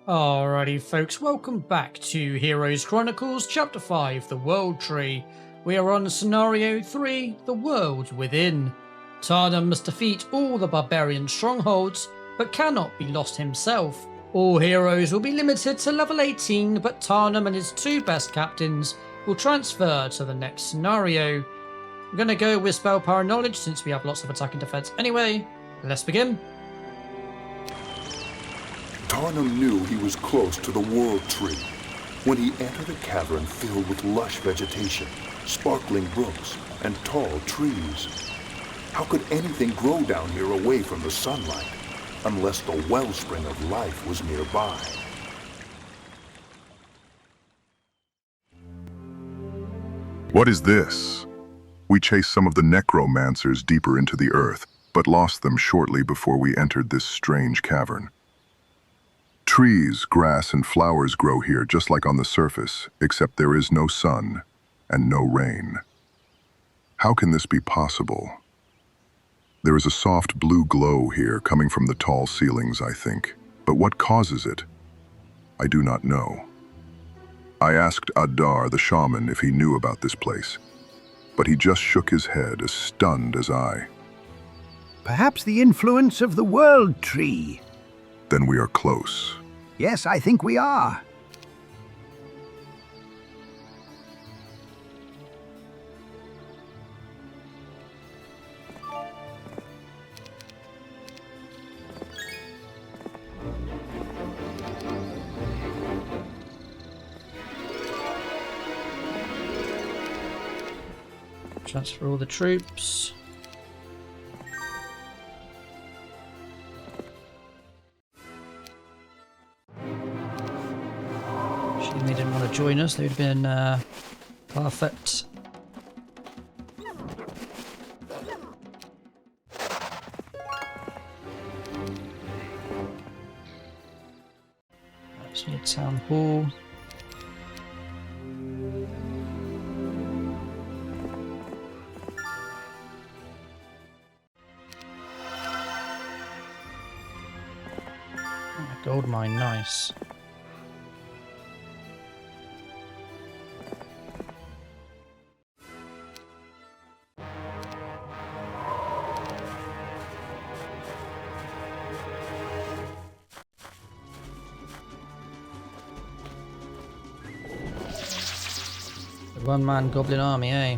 Alrighty folks, welcome back to Heroes Chronicles Chapter 5, The World Tree. We are on Scenario 3, The World Within. Tarnum must defeat all the barbarian strongholds, but cannot be lost himself. All heroes will be limited to level 18, but Tarnum and his two best captains will transfer to the next scenario. I'm going to go with Spell Power Knowledge since we have lots of attack and defense anyway. Let's begin. Tarnum knew he was close to the World Tree when he entered a cavern filled with lush vegetation, sparkling brooks, and tall trees. How could anything grow down here away from the sunlight, unless the wellspring of life was nearby? What is this? We chased some of the necromancers deeper into the earth, but lost them shortly before we entered this strange cavern. Trees, grass, and flowers grow here just like on the surface, except there is no sun and no rain. How can this be possible? There is a soft blue glow here coming from the tall ceilings, I think. But what causes it? I do not know. I asked Adar, the shaman, if he knew about this place, but he just shook his head, as stunned as I. Perhaps the influence of the World Tree. Then we are close. Yes, I think we are. Transfer all the troops. Shame they didn't want to join us, they would have been perfect. Just need town hall. Gold mine, nice. The one-man goblin army, eh?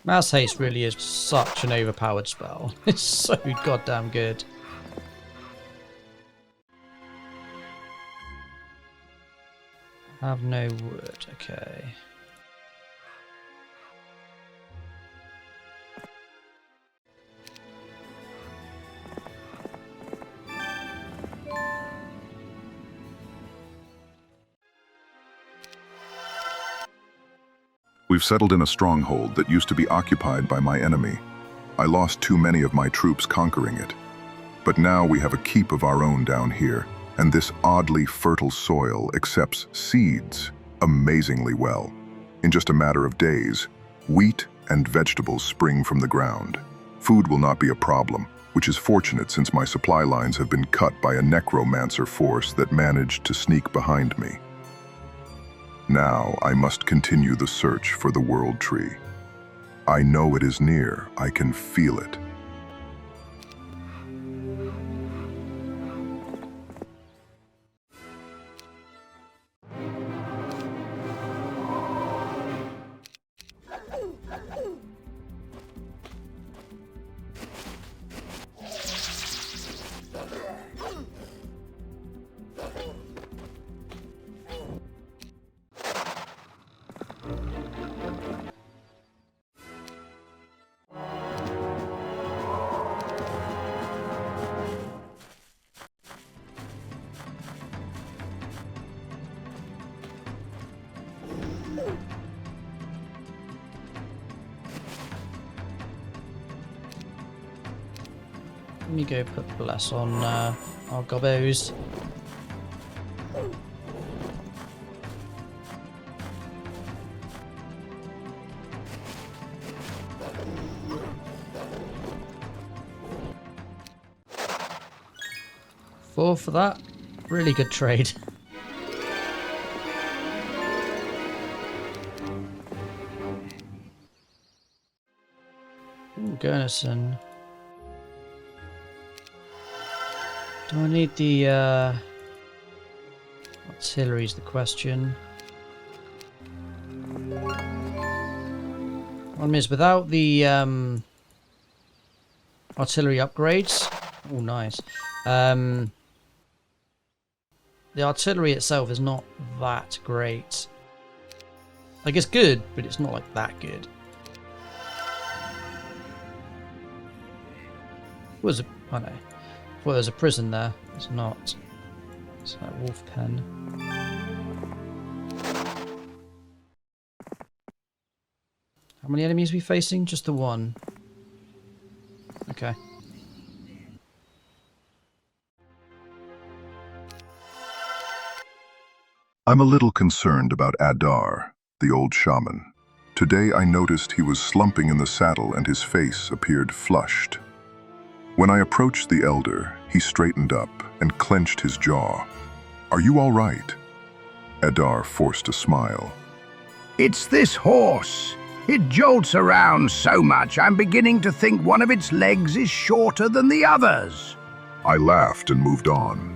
Mass Haste really is such an overpowered spell. It's so goddamn good. Have no wood, okay. We've settled in a stronghold that used to be occupied by my enemy. I lost too many of my troops conquering it. But now we have a keep of our own down here, and this oddly fertile soil accepts seeds amazingly well. In just a matter of days, wheat and vegetables spring from the ground. Food will not be a problem, which is fortunate since my supply lines have been cut by a necromancer force that managed to sneak behind me. Now I must continue the search for the World Tree. I know it is near. I can feel it. Let me go put bless on our gobbos. Four for that. Really good trade. Gurnison. Do I need the artillery is the question. One is without the artillery upgrades. Oh, nice. The artillery itself is not that great. Like, it's good, but it's not like that good. Was a, I know. Well, there's a prison there. It's not. It's a wolf pen. How many enemies are we facing? Just the one. Okay. I'm a little concerned about Adar, the old shaman. Today I noticed he was slumping in the saddle and his face appeared flushed. When I approached the elder, he straightened up and clenched his jaw. "Are you all right?" Adar forced a smile. It's this horse. It jolts around so much, I'm beginning to think one of its legs is shorter than the others. I laughed and moved on.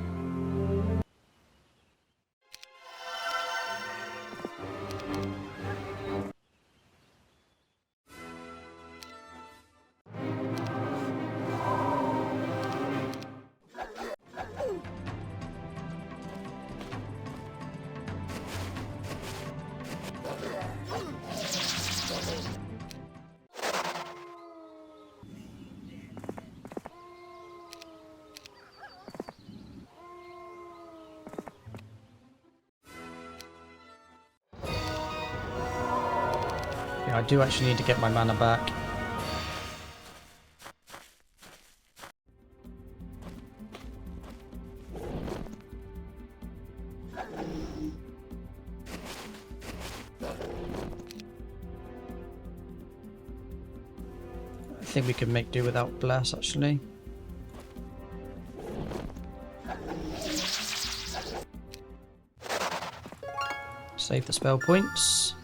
Yeah, I do actually need to get my mana back. I think we can make do without Bless, actually. Save the spell points.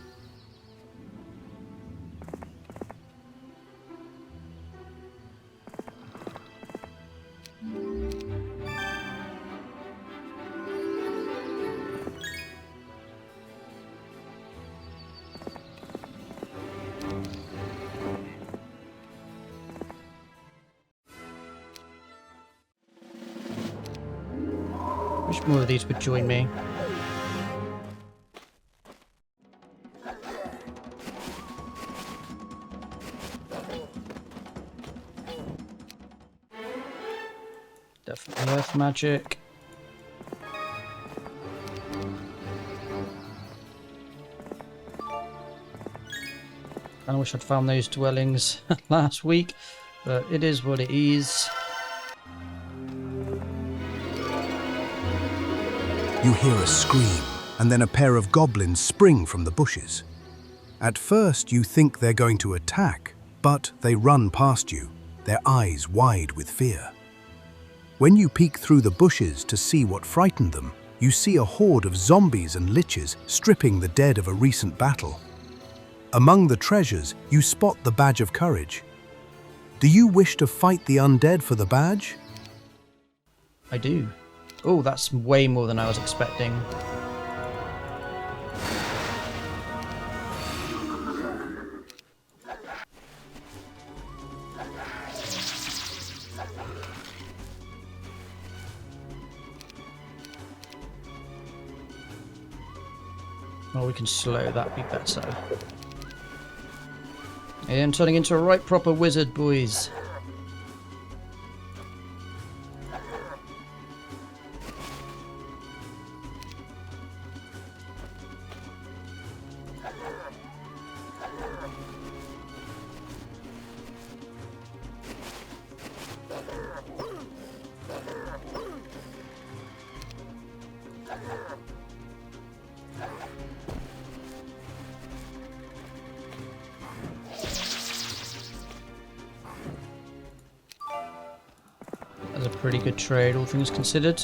Which more of these would join me? Definitely earth magic. I wish I'd found those dwellings last week, but it is what it is. You hear a scream, and then a pair of goblins spring from the bushes. At first, you think they're going to attack, but they run past you, their eyes wide with fear. When you peek through the bushes to see what frightened them, you see a horde of zombies and liches stripping the dead of a recent battle. Among the treasures, you spot the Badge of Courage. Do you wish to fight the undead for the badge? I do. Oh, that's way more than I was expecting. Well, we can slow that be better. I am turning into a right proper wizard, boys. That's a pretty good trade, all things considered.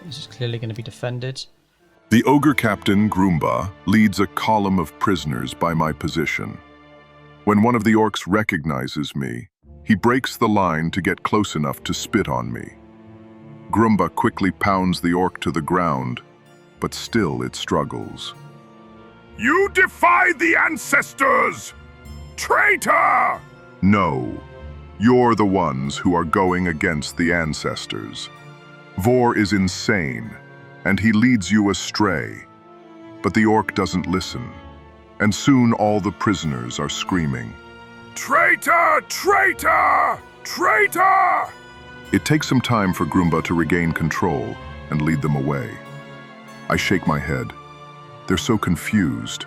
This is clearly going to be defended. The ogre captain, Grumba, leads a column of prisoners by my position. When one of the orcs recognizes me, he breaks the line to get close enough to spit on me. Grumba quickly pounds the orc to the ground, but still it struggles. You defied the ancestors! Traitor! No, you're the ones who are going against the ancestors. Vor is insane, and he leads you astray. But the orc doesn't listen, and soon all the prisoners are screaming, Traitor! Traitor! Traitor! It takes some time for Grumba to regain control and lead them away. I shake my head. They're so confused.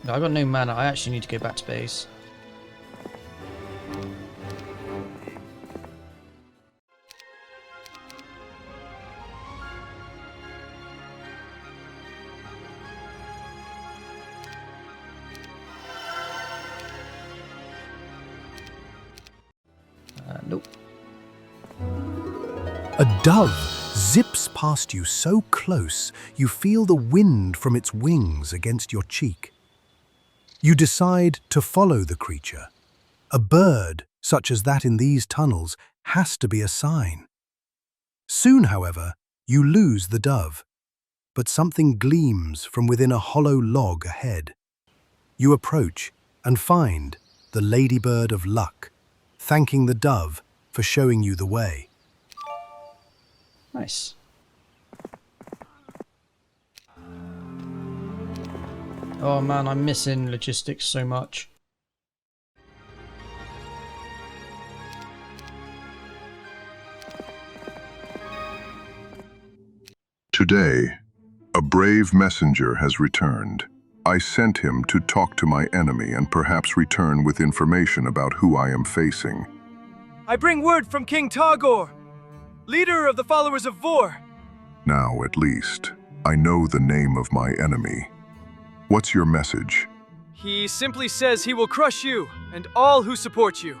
No, I've got no mana. I actually need to go back to base. Nope. A dove zips past you so close you feel the wind from its wings against your cheek. You decide to follow the creature. A bird, such as that in these tunnels, has to be a sign. Soon, however, you lose the dove, but something gleams from within a hollow log ahead. You approach and find the ladybird of luck, thanking the dove for showing you the way. Nice. Oh man, I'm missing logistics so much. Today, a brave messenger has returned. I sent him to talk to my enemy and perhaps return with information about who I am facing. I bring word from King Targor, leader of the followers of Vor. Now, at least, I know the name of my enemy. What's your message? He simply says he will crush you and all who support you.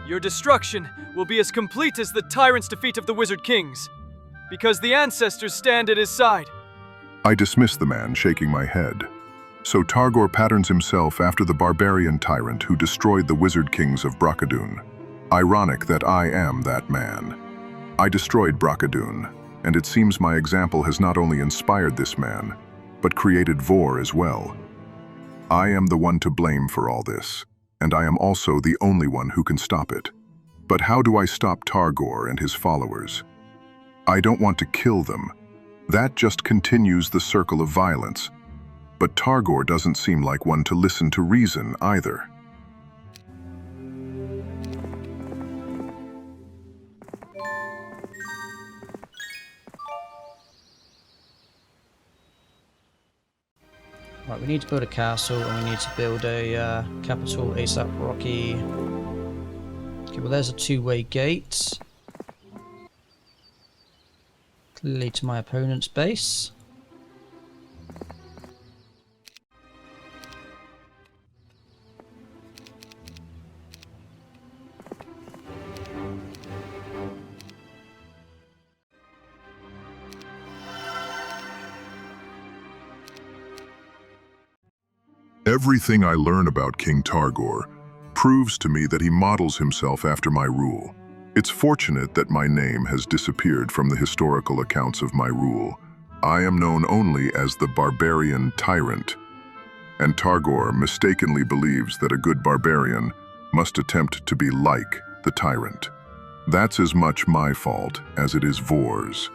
Your destruction will be as complete as the tyrant's defeat of the Wizard Kings, because the ancestors stand at his side. I dismiss the man, shaking my head. So Targor patterns himself after the barbarian tyrant who destroyed the Wizard Kings of Bracadun. Ironic that I am that man. I destroyed Bracadun, and it seems my example has not only inspired this man, but created Vor as well. I am the one to blame for all this, and I am also the only one who can stop it. But how do I stop Targor and his followers? I don't want to kill them. That just continues the circle of violence. But Targor doesn't seem like one to listen to reason either. Right, we need to build a castle and we need to build a capital ASAP Rocky. Okay, well there's a two-way gate. Clearly to my opponent's base. Everything I learn about King Targor proves to me that he models himself after my rule. It's fortunate that my name has disappeared from the historical accounts of my rule. I am known only as the barbarian tyrant, and Targor mistakenly believes that a good barbarian must attempt to be like the tyrant. That's as much my fault as it is Vor's.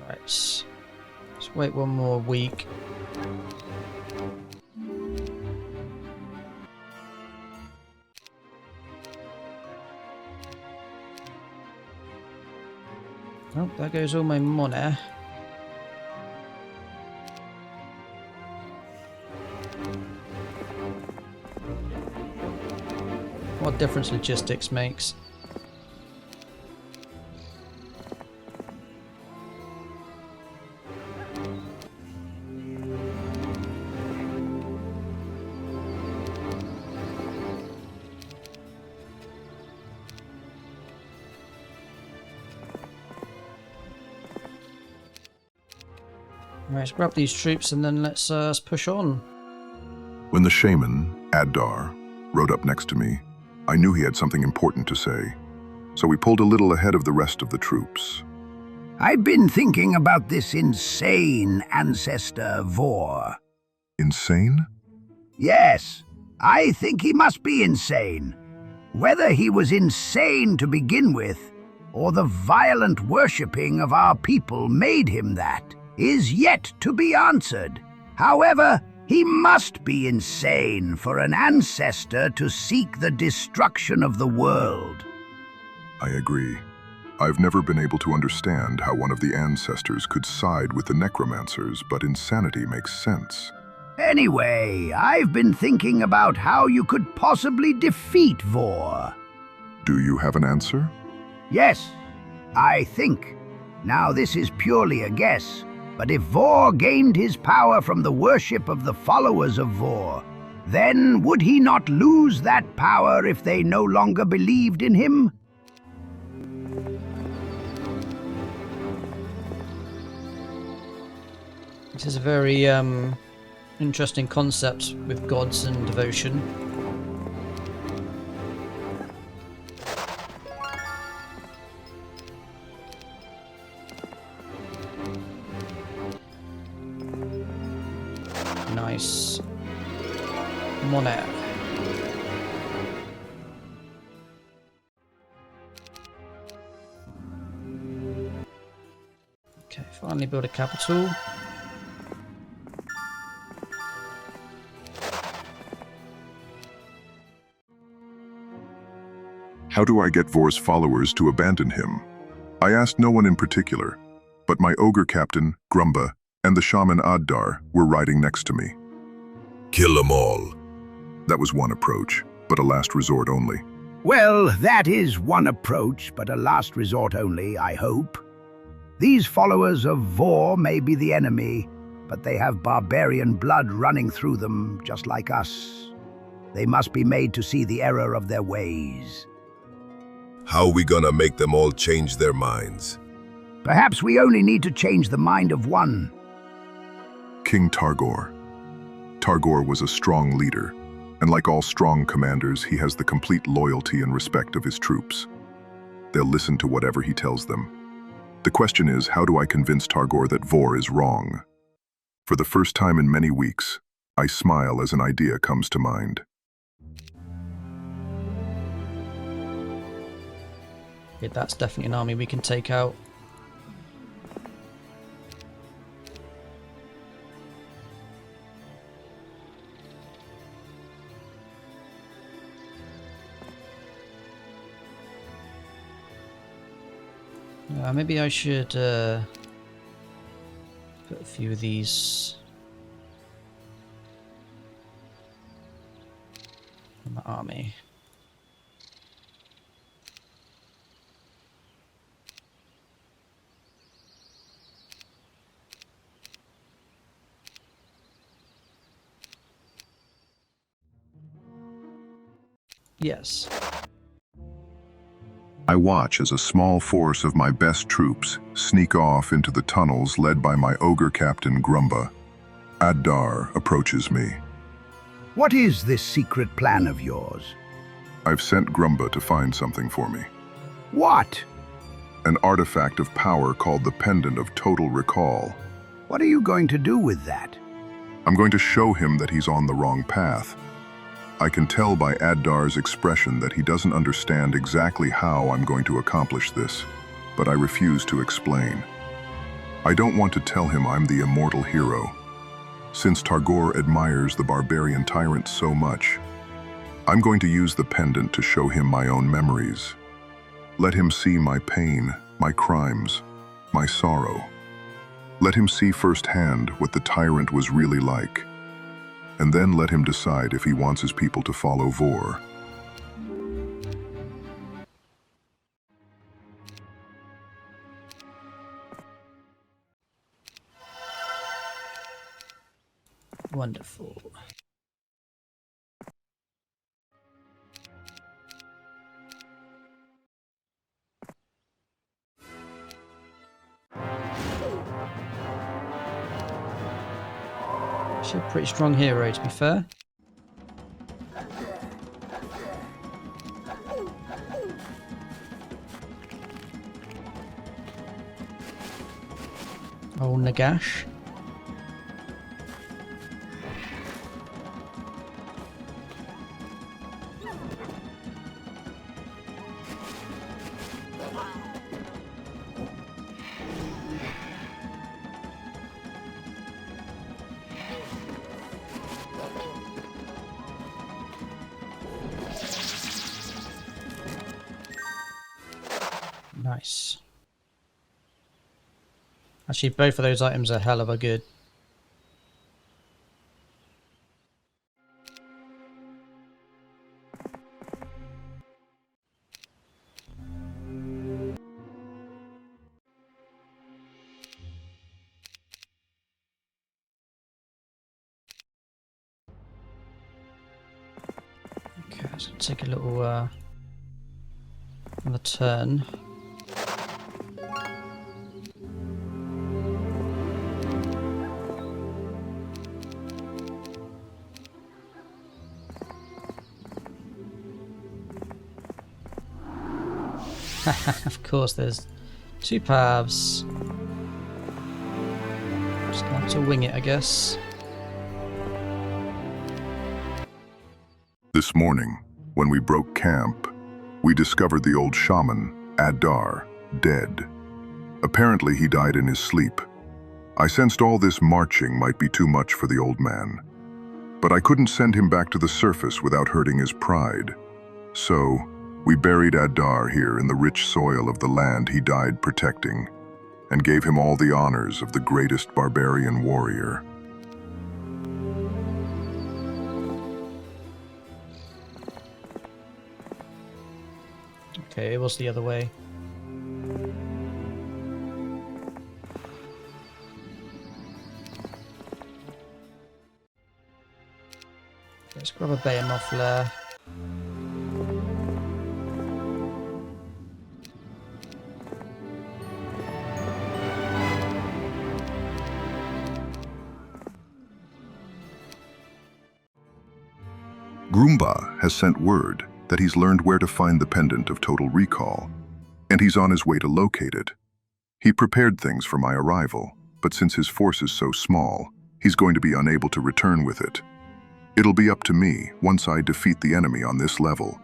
Right. Let's wait one more week. Oh, there goes all my money. What difference logistics makes. Right, let's grab these troops and then let's push on. When the shaman, Addar, rode up next to me, I knew he had something important to say, so we pulled a little ahead of the rest of the troops. I've been thinking about this insane ancestor, Vor. Insane? Yes, I think he must be insane. Whether he was insane to begin with, or the violent worshipping of our people made him that, is yet to be answered. However, he must be insane for an ancestor to seek the destruction of the world. I agree. I've never been able to understand how one of the ancestors could side with the necromancers, but insanity makes sense. Anyway, I've been thinking about how you could possibly defeat Vor. Do you have an answer? Yes, I think. Now, this is purely a guess, but if Vor gained his power from the worship of the followers of Vor, then would he not lose that power if they no longer believed in him? This is a very interesting concept with gods and devotion. Nice. Money. Okay, finally build a capital. How do I get Vor's followers to abandon him? I asked no one in particular, but my ogre captain, Grumba, and the shaman Addar were riding next to me. Kill them all. That was one approach, but a last resort only. Well, that is one approach, but a last resort only, I hope. These followers of Vor may be the enemy, but they have barbarian blood running through them, just like us. They must be made to see the error of their ways. How we gonna make them all change their minds? Perhaps we only need to change the mind of one. King Targor. Targor was a strong leader, and like all strong commanders, he has the complete loyalty and respect of his troops. They'll listen to whatever he tells them. The question is, how do I convince Targor that Vor is wrong? For the first time in many weeks, I smile as an idea comes to mind. Yeah, that's definitely an army we can take out. Maybe I should put a few of these in the army. Yes. I watch as a small force of my best troops sneak off into the tunnels led by my ogre captain Grumba. Addar approaches me. What is this secret plan of yours? I've sent Grumba to find something for me. What? An artifact of power called the Pendant of Total Recall. What are you going to do with that? I'm going to show him that he's on the wrong path. I can tell by Addar's expression that he doesn't understand exactly how I'm going to accomplish this, but I refuse to explain. I don't want to tell him I'm the immortal hero, since Targor admires the barbarian tyrant so much. I'm going to use the pendant to show him my own memories. Let him see my pain, my crimes, my sorrow. Let him see firsthand what the tyrant was really like, and then let him decide if he wants his people to follow Vor. Wonderful. Actually a pretty strong hero, to be fair. Oh, Nagash. Nice. Actually, both of those items are hell of a good. Okay, so take a little another turn. Of course, there's two paths. Just gonna have to wing it, I guess. This morning, when we broke camp, we discovered the old shaman, Adar, dead. Apparently he died in his sleep. I sensed all this marching might be too much for the old man, but I couldn't send him back to the surface without hurting his pride. So, we buried Adar here in the rich soil of the land he died protecting, and gave him all the honors of the greatest barbarian warrior. Okay, it was the other way. Let's grab a behemoth lair. Groomba has sent word that he's learned where to find the pendant of total recall, and he's on his way to locate it. He prepared things for my arrival, but since his force is so small, he's going to be unable to return with it. It'll be up to me once I defeat the enemy on this level.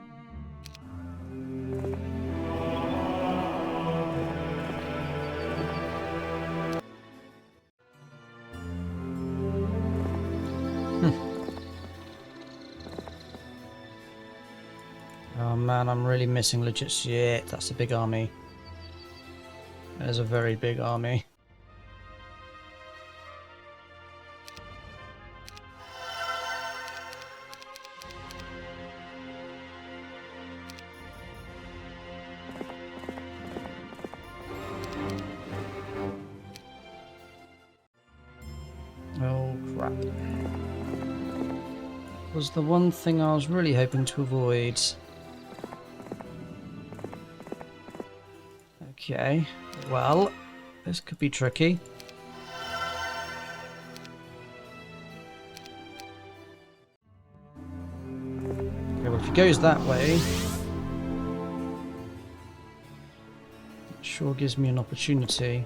Oh man, I'm really missing legit shit. That's a big army. That is a very big army. Oh crap. Was the one thing I was really hoping to avoid. Okay, well, this could be tricky. Okay, well, if he goes that way, it sure gives me an opportunity.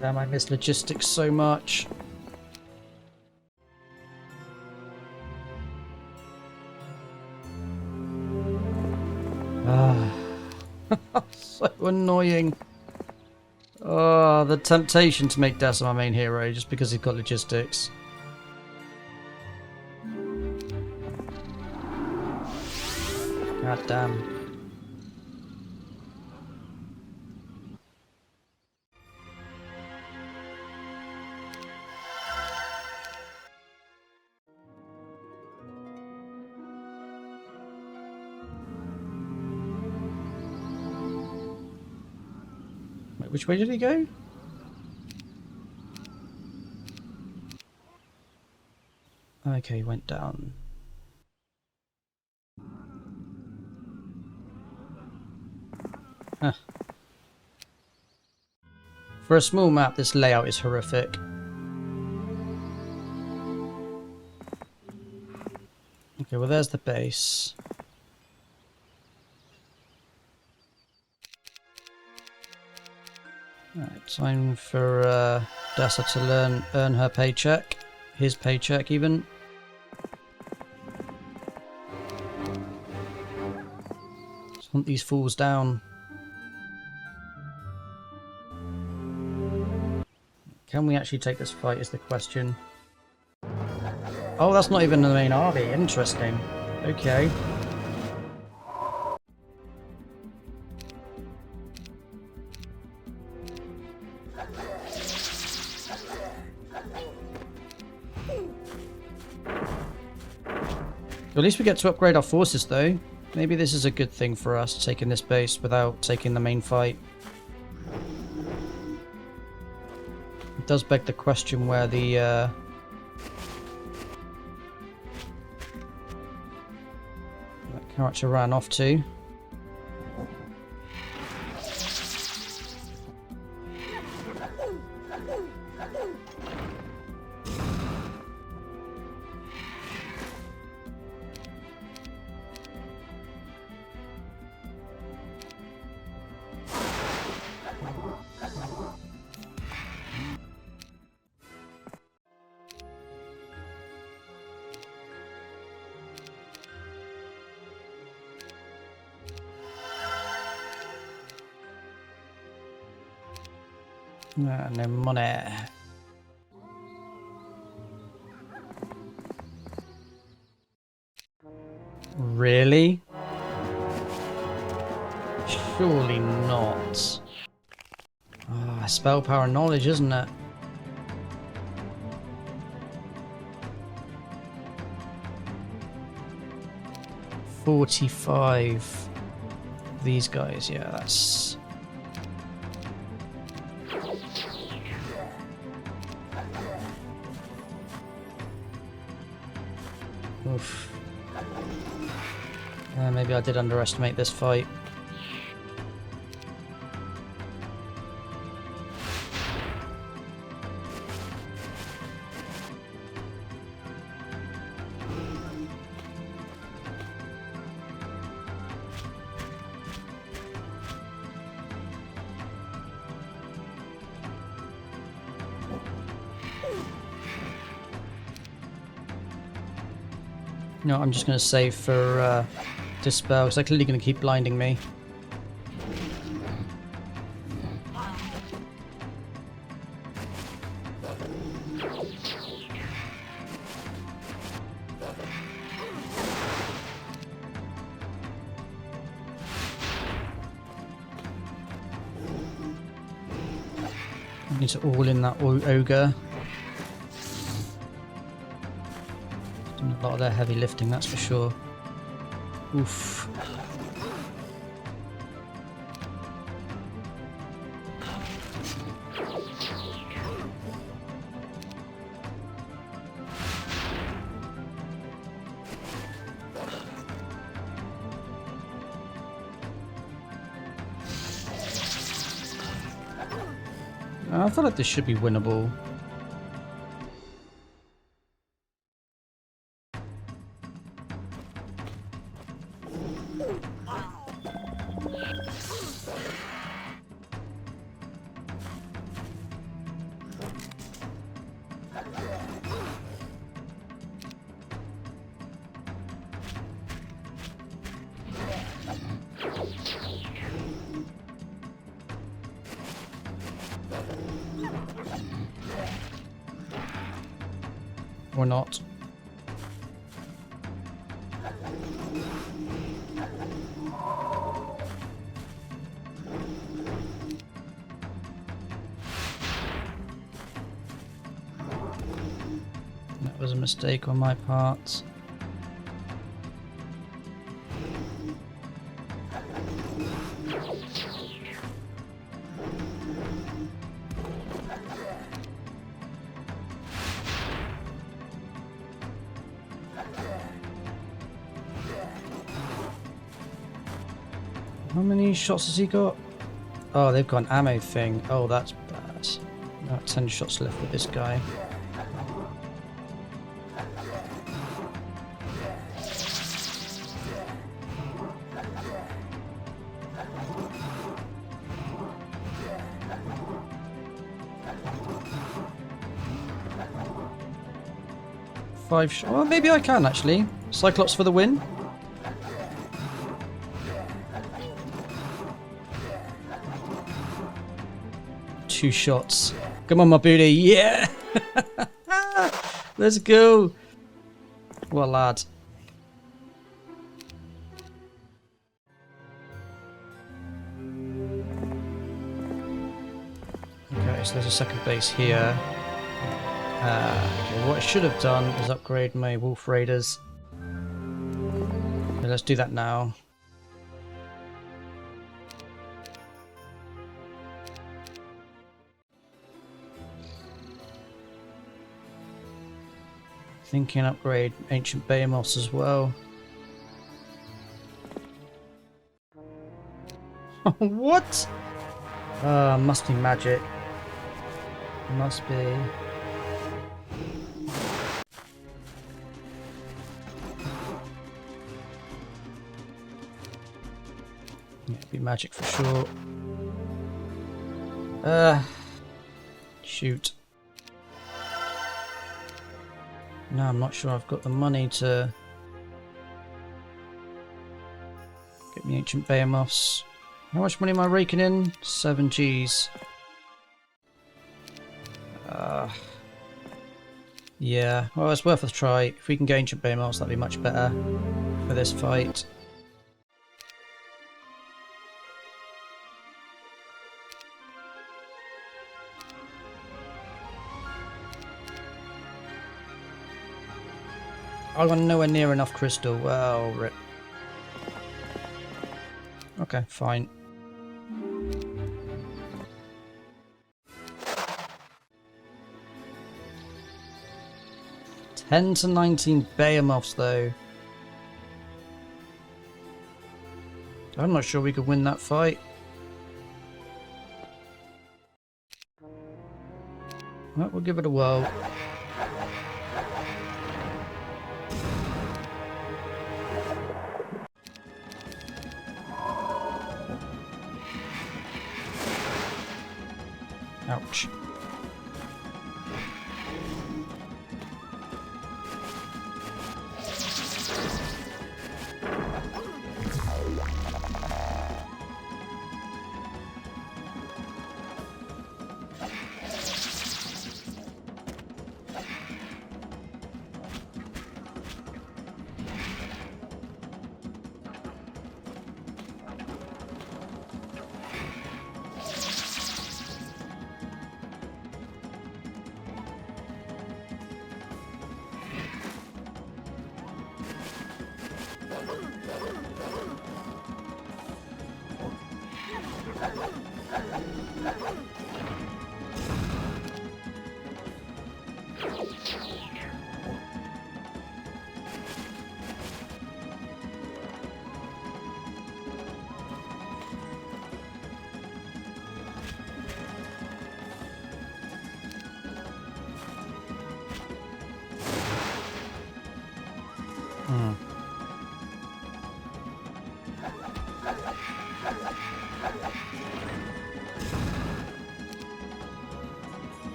Damn, I miss logistics so much. So annoying. Oh, the temptation to make Dessa my main hero just because he's got logistics. God damn. Wait, which way did he go? Okay, he went down. Huh. For a small map, this layout is horrific. Okay, well there's the base. Alright, time for Dessa to earn her paycheck. His paycheck even. Let's hunt these fools down. Can we actually take this fight is the question. Oh, that's not even the main army. Interesting. Okay. At least we get to upgrade our forces though. Maybe this is a good thing for us, taking this base without taking the main fight. It does beg the question where the character ran off to. No money. Really? Surely not. Ah, spell power and knowledge, isn't it? $45. These guys, yeah, that's... Oof. Maybe I did underestimate this fight. No, I'm just going to save for Dispel, because they're clearly going to keep blinding me. I need to all in that ogre. Doing a lot of their heavy lifting, that's for sure. Oof. I feel like this should be winnable. Or not. That was a mistake on my part. How many shots has he got? Oh, they've got an ammo thing. Oh, that's bad. About 10 shots left with this guy. Well, maybe I can actually. Cyclops for the win. Two shots. Come on, my booty. Yeah! Let's go. What a lad. Okay, so there's a second base here. Okay, what I should have done is upgrade my Wolf Raiders. Okay, let's do that now. Thinking upgrade Ancient Behemoths as well. What? Must be magic. Must be. Yeah, it'd be magic for sure. Shoot. No, I'm not sure I've got the money to get the Ancient Behemoths. How much money am I raking in? 7 Gs. Yeah, well, it's worth a try. If we can get Ancient Behemoths, that'd be much better for this fight. I got nowhere near enough crystal. Well, rip. Okay, fine. $10 to 19 Behemoths, though. I'm not sure we could win that fight. Well, we'll give it a whirl. Ouch.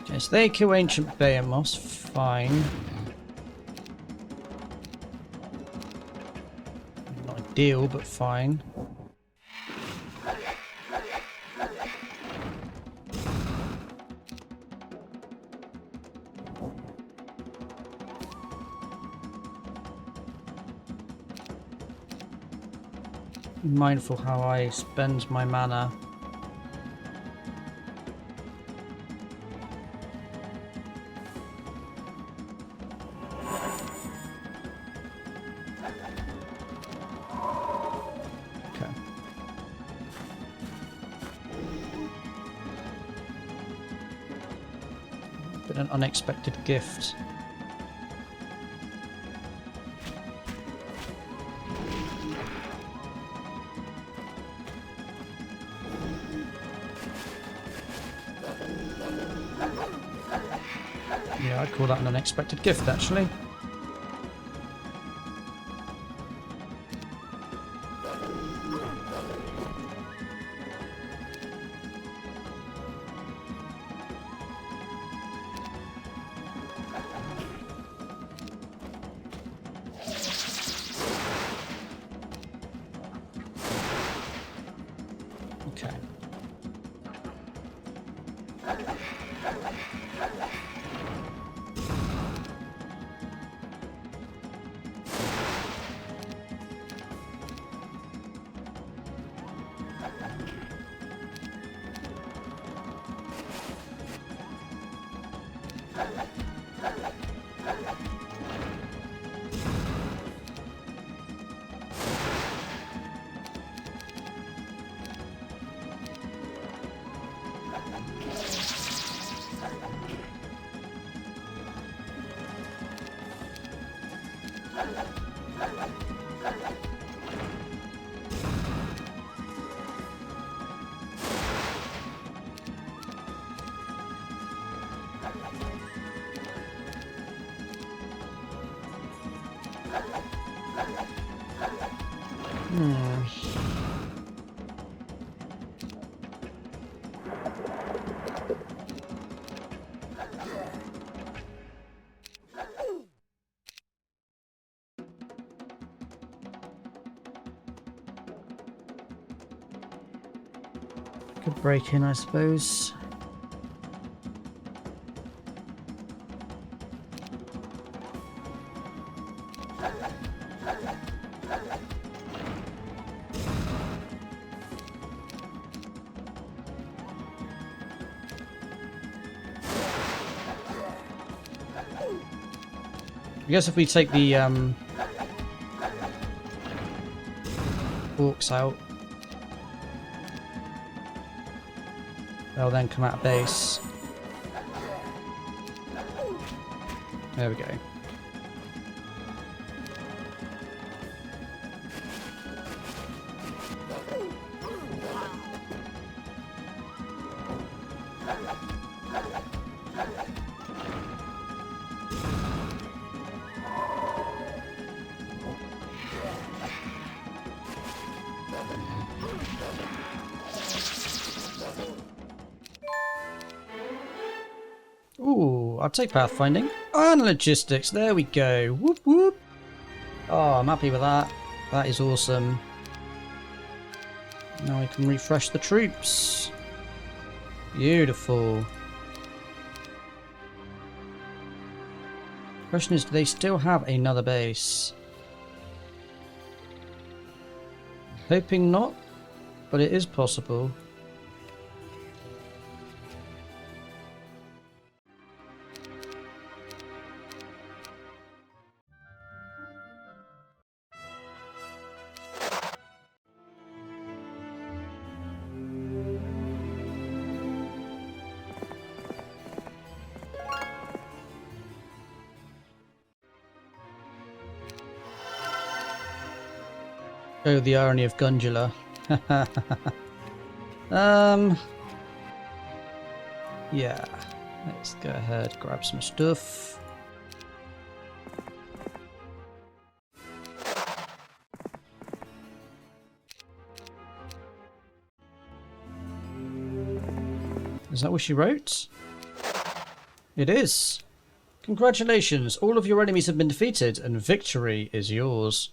Okay, so they kill Ancient Behemoths, fine. Not ideal, but fine. Mindful how I spend my mana. Okay. Been an unexpected gift. Yeah, I'd call that an unexpected gift, actually. Okay. Could break in, I suppose. I guess if we take the orcs out, they'll then come out of base. There we go. Ooh, I'll take pathfinding and logistics. There we go. Whoop whoop. Oh, I'm happy with that. That is awesome. Now I can refresh the troops. Beautiful. Question is, do they still have another base? Hoping not, but it is possible. Oh, the irony of Gundula. Yeah. Let's go ahead, grab some stuff. Is that what she wrote? It is. Congratulations, all of your enemies have been defeated and victory is yours.